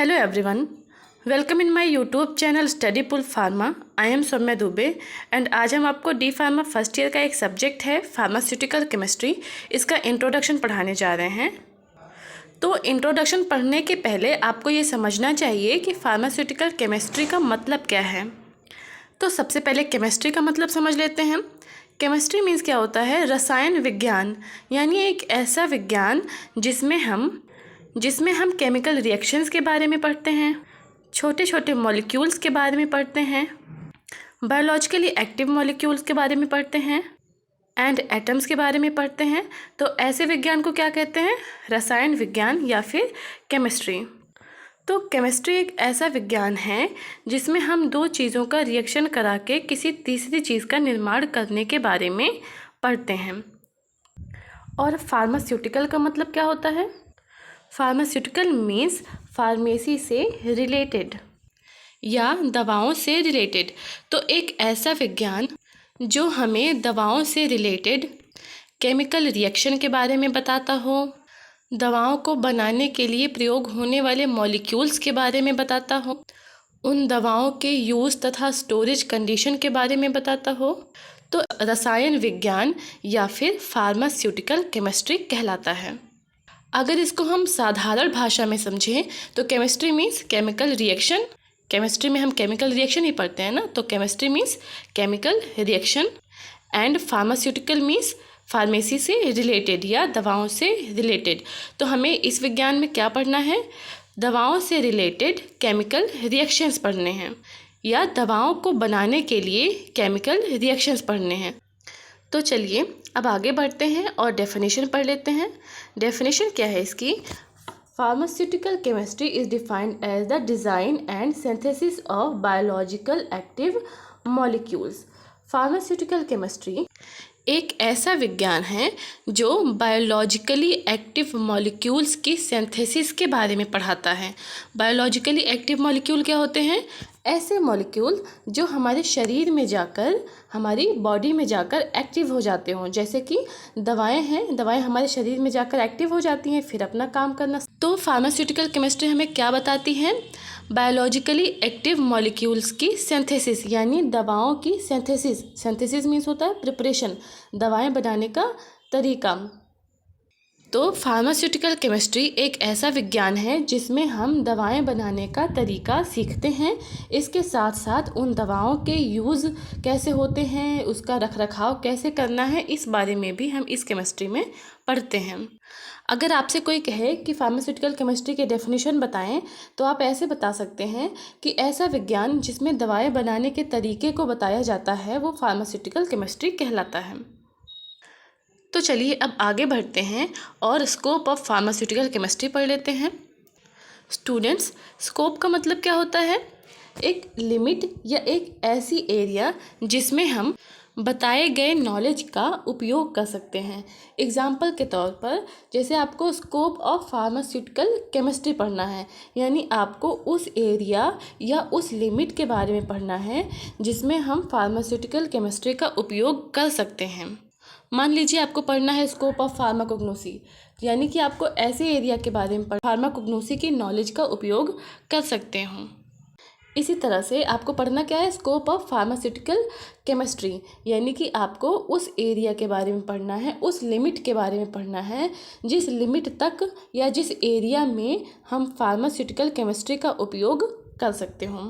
Hello everyone, welcome in my YouTube channel study pool pharma. I am Saumya Dubey and आज हम आपको D pharma first year का एक subject है फार्मास्यूटिकल केमिस्ट्री, इसका इंट्रोडक्शन पढ़ाने जा रहे हैं। तो इंट्रोडक्शन पढ़ने के पहले आपको ये समझना चाहिए कि फार्मास्यूटिकल केमिस्ट्री का मतलब क्या है। तो सबसे पहले केमिस्ट्री का मतलब समझ लेते हैं। केमिस्ट्री मीन्स क्या होता है? रसायन विज्ञान, यानी एक ऐसा विज्ञान जिसमें हम केमिकल रिएक्शंस के बारे में पढ़ते हैं, छोटे छोटे मॉलिक्यूल्स के बारे में पढ़ते हैं, बायोलॉजिकली एक्टिव मॉलिक्यूल्स के बारे में पढ़ते हैं एंड एटम्स के बारे में पढ़ते हैं। तो ऐसे विज्ञान को क्या कहते हैं? रसायन विज्ञान या फिर केमिस्ट्री। तो केमिस्ट्री एक ऐसा विज्ञान है जिसमें हम दो चीज़ों का रिएक्शन करा के किसी तीसरी चीज़ का निर्माण करने के बारे में पढ़ते हैं। और फार्मास्यूटिकल का मतलब क्या होता है? फार्मास्यूटिकल मीन्स फार्मेसी से रिलेटेड या दवाओं से रिलेटेड। तो एक ऐसा विज्ञान जो हमें दवाओं से रिलेटेड केमिकल रिएक्शन के बारे में बताता हो, दवाओं को बनाने के लिए प्रयोग होने वाले मॉलिक्यूल्स के बारे में बताता हो, उन दवाओं के यूज़ तथा स्टोरेज कंडीशन के बारे में बताता हो, तो रसायन विज्ञान या फिर फार्मास्यूटिकल केमिस्ट्री कहलाता है। अगर इसको हम साधारण भाषा में समझें तो chemistry means chemical reaction. Chemistry में हम केमिकल रिएक्शन ही पढ़ते हैं ना, तो chemistry means chemical reaction and pharmaceutical means pharmacy से रिलेटेड या दवाओं से रिलेटेड। तो हमें इस विज्ञान में क्या पढ़ना है? दवाओं से रिलेटेड केमिकल रिएक्शंस पढ़ने हैं या दवाओं को बनाने के लिए केमिकल रिएक्शंस पढ़ने हैं। तो चलिए अब आगे बढ़ते हैं और डेफिनेशन पढ़ लेते हैं। डेफिनेशन क्या है इसकी? Pharmaceutical chemistry is defined as the design and synthesis of biological active molecules. Pharmaceutical chemistry एक ऐसा विज्ञान है जो बायोलॉजिकली एक्टिव मॉलिक्यूल्स की सिंथेसिस के बारे में पढ़ाता है। बायोलॉजिकली एक्टिव मॉलिक्यूल क्या होते हैं? ऐसे मॉलिक्यूल जो हमारे शरीर में जाकर, हमारी बॉडी में जाकर एक्टिव हो जाते हों। जैसे कि दवाएं हैं, दवाएं हमारे शरीर में जाकर एक्टिव हो जाती हैं, फिर अपना काम करना। तो फार्मास्यूटिकल केमिस्ट्री हमें क्या बताती है? बायोलॉजिकली एक्टिव मॉलिक्यूल्स की सिंथेसिस, यानी दवाओं की सिंथेसिस। सिंथेसिस मीन्स होता है प्रिपरेशन, दवाएं बनाने का तरीका। तो फार्मास्यूटिकल केमिस्ट्री एक ऐसा विज्ञान है जिसमें हम दवाएं बनाने का तरीका सीखते हैं। इसके साथ साथ उन दवाओं के यूज़ कैसे होते हैं, उसका रखरखाव कैसे करना है, इस बारे में भी हम इस केमिस्ट्री में पढ़ते हैं। अगर आपसे कोई कहे कि फार्मास्यूटिकल केमिस्ट्री के डेफिनेशन बताएं, तो आप ऐसे बता सकते हैं कि ऐसा विज्ञान जिसमें दवाएं बनाने के तरीके को बताया जाता है वो फार्मास्यूटिकल केमिस्ट्री कहलाता है। तो चलिए अब आगे बढ़ते हैं और स्कोप ऑफ फार्मास्यूटिकल केमिस्ट्री पढ़ लेते हैं। स्टूडेंट्स, स्कोप का मतलब क्या होता है? एक लिमिट या एक ऐसी एरिया जिसमें हम बताए गए नॉलेज का उपयोग कर सकते हैं। एग्जाम्पल के तौर पर जैसे आपको स्कोप ऑफ फार्मास्यूटिकल केमिस्ट्री पढ़ना है, यानी आपको उस एरिया या उस लिमिट के बारे में पढ़ना है जिसमें हम फार्मास्यूटिकल केमिस्ट्री का उपयोग कर सकते हैं। मान लीजिए आपको पढ़ना है स्कोप ऑफ फार्माकोग्नोसी, यानी कि आपको ऐसे एरिया के बारे में फार्माकोग्नोसी की नॉलेज का उपयोग कर सकते हो। इसी तरह से आपको पढ़ना क्या है? स्कोप ऑफ फार्मास्यूटिकल केमिस्ट्री, यानी कि आपको उस एरिया के बारे में पढ़ना है, उस लिमिट के बारे में पढ़ना है जिस लिमिट तक या जिस एरिया में हम फार्मास्यूटिकल केमिस्ट्री का उपयोग कर सकते हो।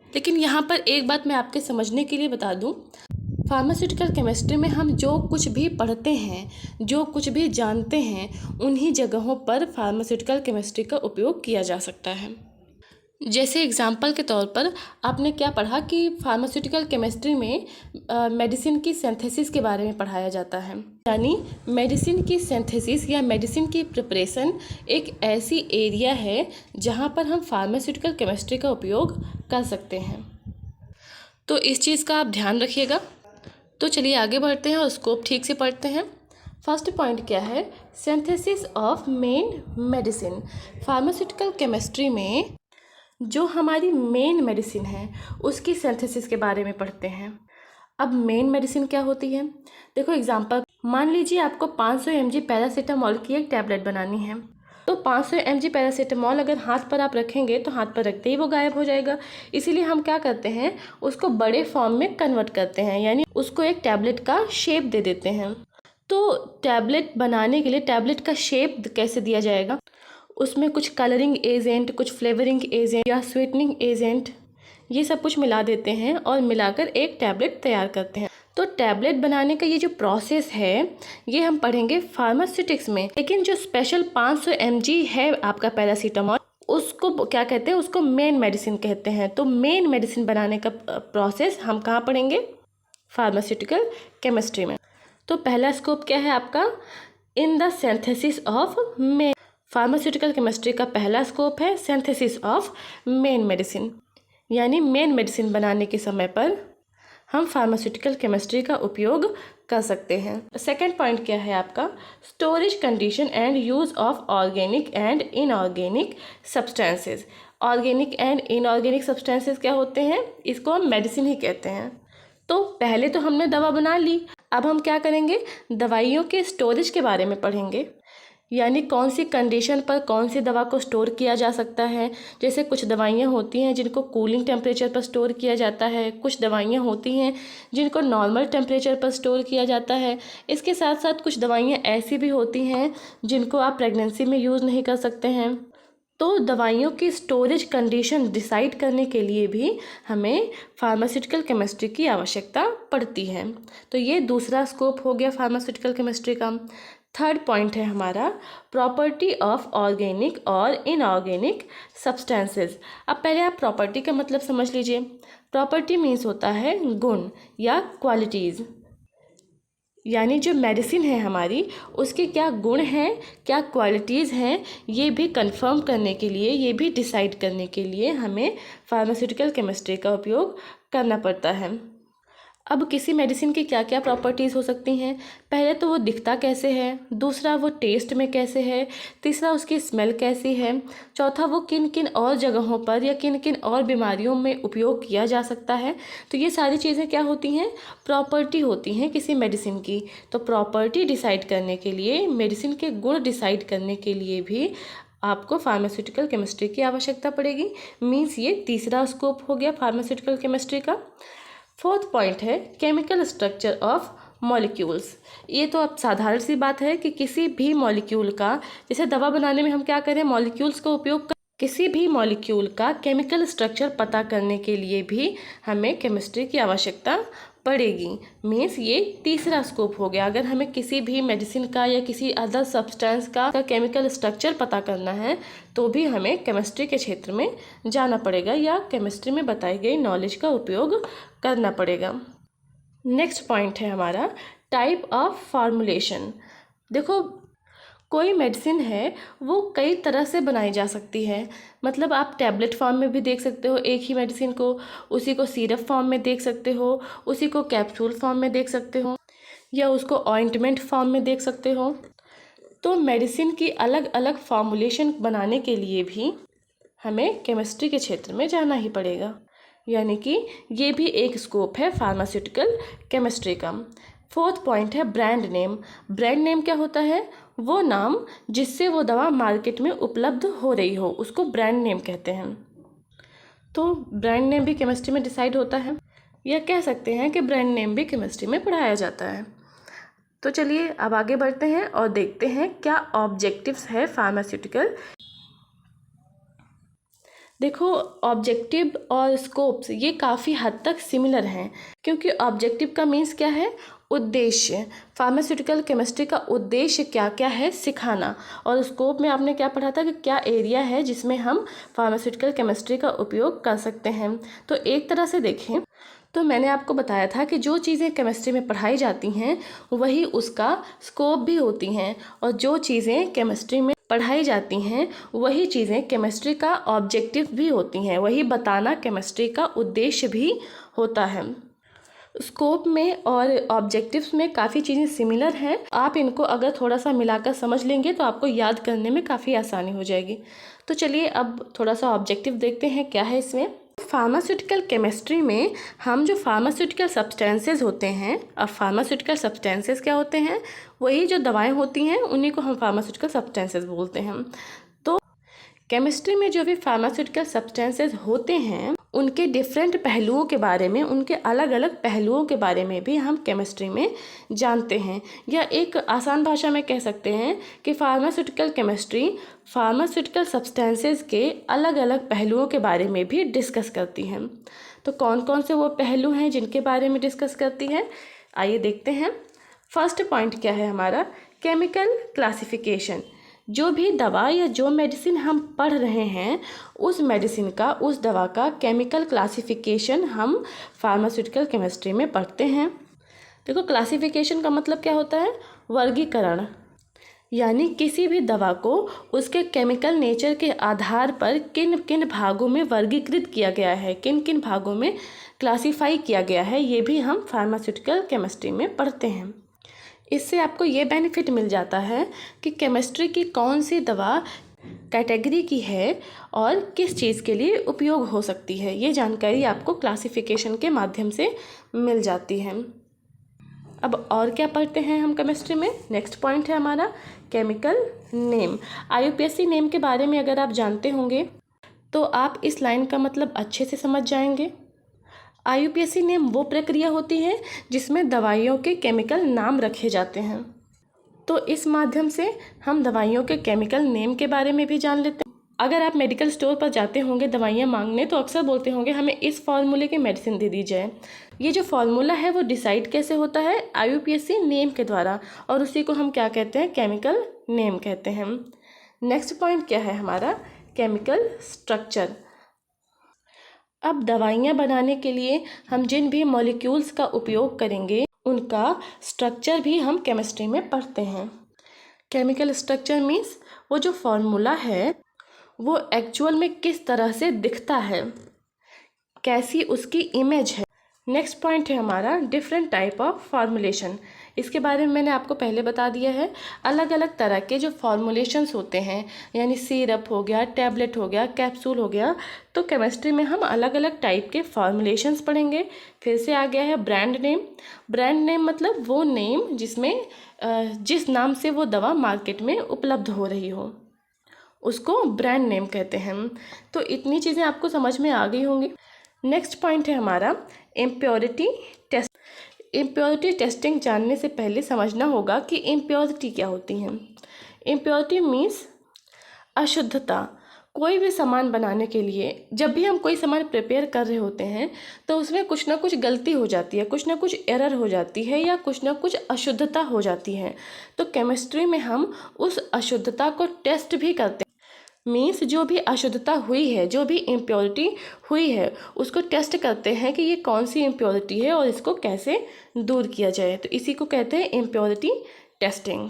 लेकिन यहाँ पर एक बात मैं आपके समझने के लिए बता दूँ, फार्मास्यूटिकल केमिस्ट्री में हम जो कुछ भी पढ़ते हैं, जो कुछ भी जानते हैं, उन्हीं जगहों पर फार्मास्यूटिकल केमिस्ट्री का उपयोग किया जा सकता है। जैसे एग्जाम्पल के तौर पर आपने क्या पढ़ा कि फार्मास्यूटिकल केमिस्ट्री में मेडिसिन की सिंथेसिस के बारे में पढ़ाया जाता है, यानी मेडिसिन की सिंथेसिस या मेडिसिन की प्रिपरेशन एक ऐसी एरिया है जहाँ पर हम फार्मास्यूटिकल केमिस्ट्री का उपयोग कर सकते हैं। तो इस चीज़ का आप ध्यान रखिएगा। तो चलिए आगे बढ़ते हैं और स्कोप ठीक से पढ़ते हैं। फर्स्ट पॉइंट क्या है? Synthesis of main medicine. Pharmaceutical chemistry में जो हमारी मेन मेडिसिन है उसकी सिंथेसिस के बारे में पढ़ते हैं। अब मेन मेडिसिन क्या होती है? देखो एग्जांपल, मान लीजिए आपको 500 mg पैरासीटामोल की एक टैबलेट बनानी है। तो 500 mg पैरासीटामॉल अगर हाथ पर आप रखेंगे तो हाथ पर रखते ही वो गायब हो जाएगा। इसीलिए हम क्या करते हैं, उसको बड़े फॉर्म में कन्वर्ट करते हैं, यानी उसको एक टैबलेट का शेप दे देते हैं। तो टैबलेट बनाने के लिए टैबलेट का शेप कैसे दिया जाएगा, उसमें कुछ कलरिंग एजेंट, कुछ फ्लेवरिंग एजेंट या स्वीटनिंग एजेंट, ये सब कुछ मिला देते हैं और मिलाकर एक टैबलेट तैयार करते हैं। तो टैबलेट बनाने का ये जो प्रोसेस है ये हम पढ़ेंगे फार्मास्यूटिक्स में। लेकिन जो स्पेशल 500 mg है आपका पैरासीटामॉल, उसको क्या कहते हैं, उसको मेन मेडिसिन कहते हैं। तो मेन मेडिसिन बनाने का प्रोसेस हम कहाँ पढ़ेंगे, फार्मास्यूटिकल केमिस्ट्री में। तो पहला स्कोप क्या है आपका, in the synthesis of main. Pharmaceutical chemistry का पहला स्कोप है सिंथेसिस ऑफ मेन मेडिसिन, यानी मेन मेडिसिन बनाने के समय पर हम फार्मास्यूटिकल केमिस्ट्री का उपयोग कर सकते हैं। सेकेंड पॉइंट क्या है आपका, storage condition and use of organic and inorganic substances. Organic and inorganic substances क्या होते हैं, इसको हम मेडिसिन ही कहते हैं। तो पहले तो हमने दवा बना ली, अब हम क्या करेंगे, दवाइयों के स्टोरेज के बारे में पढ़ेंगे, यानी कौन सी कंडीशन पर कौन सी दवा को स्टोर किया जा सकता है। जैसे कुछ दवाइयाँ होती हैं जिनको कूलिंग टेम्परेचर पर स्टोर किया जाता है, कुछ दवाइयाँ होती हैं जिनको नॉर्मल टेम्परेचर पर स्टोर किया जाता है। इसके साथ साथ कुछ दवाइयाँ ऐसी भी होती हैं जिनको आप प्रेगनेंसी में यूज़ नहीं कर सकते हैं। तो दवाइयों की स्टोरेज कंडीशन डिसाइड करने के लिए भी हमें फार्मास्यूटिकल केमिस्ट्री की आवश्यकता पड़ती है। तो ये दूसरा स्कोप हो गया फार्मास्यूटिकल केमिस्ट्री का। थर्ड पॉइंट है हमारा प्रॉपर्टी ऑफ ऑर्गेनिक और इनऑर्गेनिक सब्सटेंसेस। अब पहले आप प्रॉपर्टी का मतलब समझ लीजिए। प्रॉपर्टी मीन्स होता है गुण या क्वालिटीज़, यानी जो मेडिसिन है हमारी उसके क्या गुण हैं, क्या क्वालिटीज़ हैं, ये भी कंफर्म करने के लिए, ये भी डिसाइड करने के लिए हमें फार्मास्यूटिकल केमिस्ट्री का उपयोग करना पड़ता है। अब किसी मेडिसिन की क्या क्या प्रॉपर्टीज़ हो सकती हैं, पहले तो वो दिखता कैसे है, दूसरा वो टेस्ट में कैसे है, तीसरा उसकी स्मेल कैसी है, चौथा वो किन किन और जगहों पर या किन किन और बीमारियों में उपयोग किया जा सकता है। तो ये सारी चीज़ें क्या होती हैं, प्रॉपर्टी होती हैं किसी मेडिसिन की। तो प्रॉपर्टी डिसाइड करने के लिए, मेडिसिन के गुण डिसाइड करने के लिए भी आपको फार्मास्यूटिकल केमिस्ट्री की आवश्यकता पड़ेगी। मीन्स ये तीसरा स्कोप हो गया फार्मास्यूटिकल केमिस्ट्री का। फोर्थ पॉइंट है केमिकल स्ट्रक्चर ऑफ मॉलिक्यूल्स। ये तो अब साधारण सी बात है कि किसी भी मॉलिक्यूल का, जैसे दवा बनाने में हम क्या करें, मॉलिक्यूल्स का उपयोग किसी भी मॉलिक्यूल का केमिकल स्ट्रक्चर पता करने के लिए भी हमें केमिस्ट्री की आवश्यकता पड़ेगी। मीन्स ये तीसरा स्कोप हो गया। अगर हमें किसी भी मेडिसिन का या किसी अदर सब्सटेंस का केमिकल स्ट्रक्चर पता करना है तो भी हमें केमिस्ट्री के क्षेत्र में जाना पड़ेगा या केमिस्ट्री में बताई गई नॉलेज का उपयोग करना पड़ेगा। नेक्स्ट पॉइंट है हमारा टाइप ऑफ फॉर्मुलेशन। देखो, कोई मेडिसिन है वो कई तरह से बनाई जा सकती है। मतलब आप टैबलेट फॉर्म में भी देख सकते हो एक ही मेडिसिन को, उसी को सिरप फॉर्म में देख सकते हो, उसी को कैप्सूल फॉर्म में देख सकते हो, या उसको ऑइंटमेंट फॉर्म में देख सकते हो। तो मेडिसिन की अलग अलग फॉर्मुलेशन बनाने के लिए भी हमें केमिस्ट्री के क्षेत्र में जाना ही पड़ेगा, यानी कि ये भी एक स्कोप है फार्मास्यूटिकल केमिस्ट्री का। फोर्थ पॉइंट है ब्रांड नेम। ब्रांड नेम क्या होता है, वो नाम जिससे वो दवा मार्केट में उपलब्ध हो रही हो उसको ब्रांड नेम कहते हैं। तो ब्रांड नेम भी केमिस्ट्री में डिसाइड होता है, या कह सकते हैं कि ब्रांड नेम भी केमिस्ट्री में पढ़ाया जाता है। तो चलिए अब आगे बढ़ते हैं और देखते हैं क्या ऑब्जेक्टिव्स है फार्मास्यूटिकल। देखो, ऑब्जेक्टिव और स्कोप्स ये काफ़ी हद तक सिमिलर हैं, क्योंकि ऑब्जेक्टिव का मीन्स क्या है, उद्देश्य। फार्मास्यूटिकल केमिस्ट्री का उद्देश्य क्या क्या है, सिखाना। और स्कोप में आपने क्या पढ़ा था कि क्या एरिया है जिसमें हम फार्मास्यूटिकल केमिस्ट्री का उपयोग कर सकते हैं। तो एक तरह से देखें तो मैंने आपको बताया था कि जो चीज़ें केमिस्ट्री में पढ़ाई जाती हैं वही उसका स्कोप भी होती हैं, और जो चीज़ें केमिस्ट्री में पढ़ाई जाती हैं वही चीज़ें केमिस्ट्री का ऑब्जेक्टिव भी होती हैं, वही बताना केमिस्ट्री का उद्देश्य भी होता है। स्कोप में और ऑब्जेक्टिव्स में काफ़ी चीज़ें सिमिलर हैं। आप इनको अगर थोड़ा सा मिलाकर समझ लेंगे तो आपको याद करने में काफ़ी आसानी हो जाएगी। तो चलिए अब थोड़ा सा ऑब्जेक्टिव देखते हैं क्या है इसमें। फार्मास्यूटिकल केमिस्ट्री में हम जो फार्मास्यूटिकल सब्सटेंसेस होते हैं, अब फार्मास्यूटिकल सब्सटेंसेस क्या होते हैं, वही जो दवाएं होती हैं उन्हीं को हम फार्मास्यूटिकल सब्सटेंसेस बोलते हैं। केमिस्ट्री में जो भी फार्मास्यूटिकल सब्सटेंसेस होते हैं उनके डिफरेंट पहलुओं के बारे में, उनके अलग अलग पहलुओं के बारे में भी हम केमिस्ट्री में जानते हैं। या एक आसान भाषा में कह सकते हैं कि फार्मास्यूटिकल केमिस्ट्री फार्मास्यूटिकल सब्सटेंसेस के अलग अलग पहलुओं के बारे में भी डिस्कस करती हैं। तो कौन कौन से वो पहलू हैं जिनके बारे में डिस्कस करती है, आइए देखते हैं। फर्स्ट पॉइंट क्या है हमारा, केमिकल क्लासिफिकेशन। जो भी दवा या जो मेडिसिन हम पढ़ रहे हैं उस मेडिसिन का, उस दवा का केमिकल क्लासिफिकेशन हम फार्मास्यूटिकल केमिस्ट्री में पढ़ते हैं। देखो, क्लासिफिकेशन का मतलब क्या होता है, वर्गीकरण। यानी किसी भी दवा को उसके केमिकल नेचर के आधार पर किन किन भागों में वर्गीकृत किया गया है, किन किन भागों में क्लासीफाई किया गया है, ये भी हम फार्मास्यूटिकल केमिस्ट्री में पढ़ते हैं। इससे आपको ये बेनिफिट मिल जाता है कि केमिस्ट्री की कौन सी दवा कैटेगरी की है और किस चीज़ के लिए उपयोग हो सकती है, ये जानकारी आपको क्लासिफिकेशन के माध्यम से मिल जाती है। अब और क्या पढ़ते हैं हम केमिस्ट्री में, नेक्स्ट पॉइंट है हमारा केमिकल नेम। IUPAC नेम के बारे में अगर आप जानते होंगे तो आप इस लाइन का मतलब अच्छे से समझ जाएंगे। IUPAC नेम वो प्रक्रिया होती है जिसमें दवाइयों के केमिकल नाम रखे जाते हैं। तो इस माध्यम से हम दवाइयों के केमिकल नेम के बारे में भी जान लेते हैं। अगर आप मेडिकल स्टोर पर जाते होंगे दवाइयाँ मांगने तो अक्सर बोलते होंगे हमें इस फार्मूले की मेडिसिन दे दी जाए। ये जो फार्मूला है वो डिसाइड कैसे होता है, IUPAC नेम के द्वारा, और उसी को हम क्या कहते हैं, केमिकल नेम कहते हैं। नेक्स्ट पॉइंट क्या है हमारा, केमिकल स्ट्रक्चर। अब दवाइयाँ बनाने के लिए हम जिन भी मॉलिक्यूल्स का उपयोग करेंगे उनका स्ट्रक्चर भी हम केमिस्ट्री में पढ़ते हैं। केमिकल स्ट्रक्चर मीन्स वो जो फार्मूला है वो एक्चुअल में किस तरह से दिखता है, कैसी उसकी इमेज है। नेक्स्ट पॉइंट है हमारा डिफरेंट टाइप ऑफ फार्मूलेशन। इसके बारे में मैंने आपको पहले बता दिया है। अलग अलग तरह के जो फार्मूलेशंस होते हैं, यानी सिरप हो गया, टैबलेट हो गया, कैप्सूल हो गया, तो केमिस्ट्री में हम अलग अलग टाइप के फार्मूलेशंस पढ़ेंगे। फिर से आ गया है ब्रांड नेम। ब्रांड नेम मतलब वो नेम जिसमें जिस नाम से वो दवा मार्केट में उपलब्ध हो रही हो उसको ब्रांड नेम कहते हैं। तो इतनी चीज़ें आपको समझ में आ गई होंगी। नेक्स्ट पॉइंट है हमारा इम्प्योरिटी टेस्ट। इम्प्योरिटी टेस्टिंग जानने से पहले समझना होगा कि इम्प्योरिटी क्या होती है। इम्प्योरिटी मीन्स अशुद्धता। कोई भी सामान बनाने के लिए जब भी हम कोई सामान प्रिपेयर कर रहे होते हैं तो उसमें कुछ ना कुछ गलती हो जाती है, कुछ ना कुछ एरर हो जाती है, या कुछ ना कुछ अशुद्धता हो जाती है। तो केमिस्ट्री में हम उस अशुद्धता को टेस्ट भी करते हैं। मीन्स जो भी अशुद्धता हुई है, जो भी इम्प्योरिटी हुई है, उसको टेस्ट करते हैं कि ये कौन सी इम्प्योरिटी है और इसको कैसे दूर किया जाए। तो इसी को कहते हैं इम्प्योरिटी टेस्टिंग।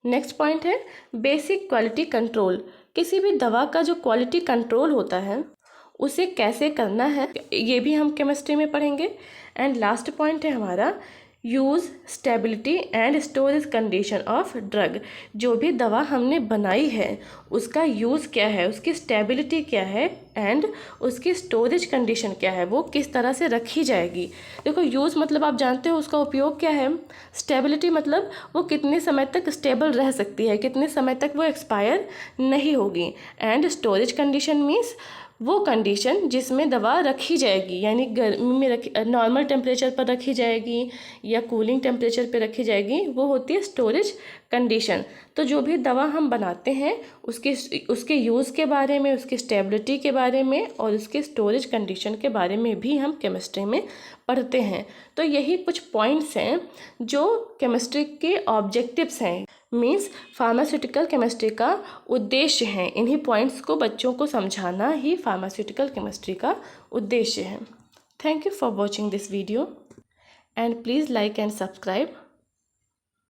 नेक्स्ट पॉइंट है बेसिक क्वालिटी कंट्रोल। किसी भी दवा का जो क्वालिटी कंट्रोल होता है उसे कैसे करना है, ये भी हम केमिस्ट्री में पढ़ेंगे। एंड लास्ट पॉइंट है हमारा use, stability and storage condition of drug. जो भी दवा हमने बनाई है उसका यूज़ क्या है, उसकी स्टेबिलिटी क्या है एंड उसकी स्टोरेज कंडीशन क्या है, वो किस तरह से रखी जाएगी। देखो, यूज़ मतलब आप जानते हो उसका उपयोग क्या है। स्टेबिलिटी मतलब वो कितने समय तक स्टेबल रह सकती है, कितने समय तक वो एक्सपायर नहीं होगी। एंड स्टोरेज कंडीशन मीन्स वो कंडीशन जिसमें दवा रखी जाएगी, यानी गर्मी में रखी, नॉर्मल टेम्परेचर पर रखी जाएगी या कूलिंग टेम्परेचर पर रखी जाएगी, वो होती है स्टोरेज कंडीशन। तो जो भी दवा हम बनाते हैं उसके यूज़ के बारे में, उसकी स्टेबिलिटी के बारे में और उसके स्टोरेज कंडीशन के बारे में भी हम केमिस्ट्री में पढ़ते हैं। तो यही कुछ पॉइंट्स हैं जो केमिस्ट्री के ऑब्जेक्टिव्स हैं, मीन्स फार्मास्यूटिकल केमिस्ट्री का उद्देश्य है। इन्हीं पॉइंट्स को बच्चों को समझाना ही फार्मास्यूटिकल केमिस्ट्री का उद्देश्य है। Thank you for watching this video and please like and subscribe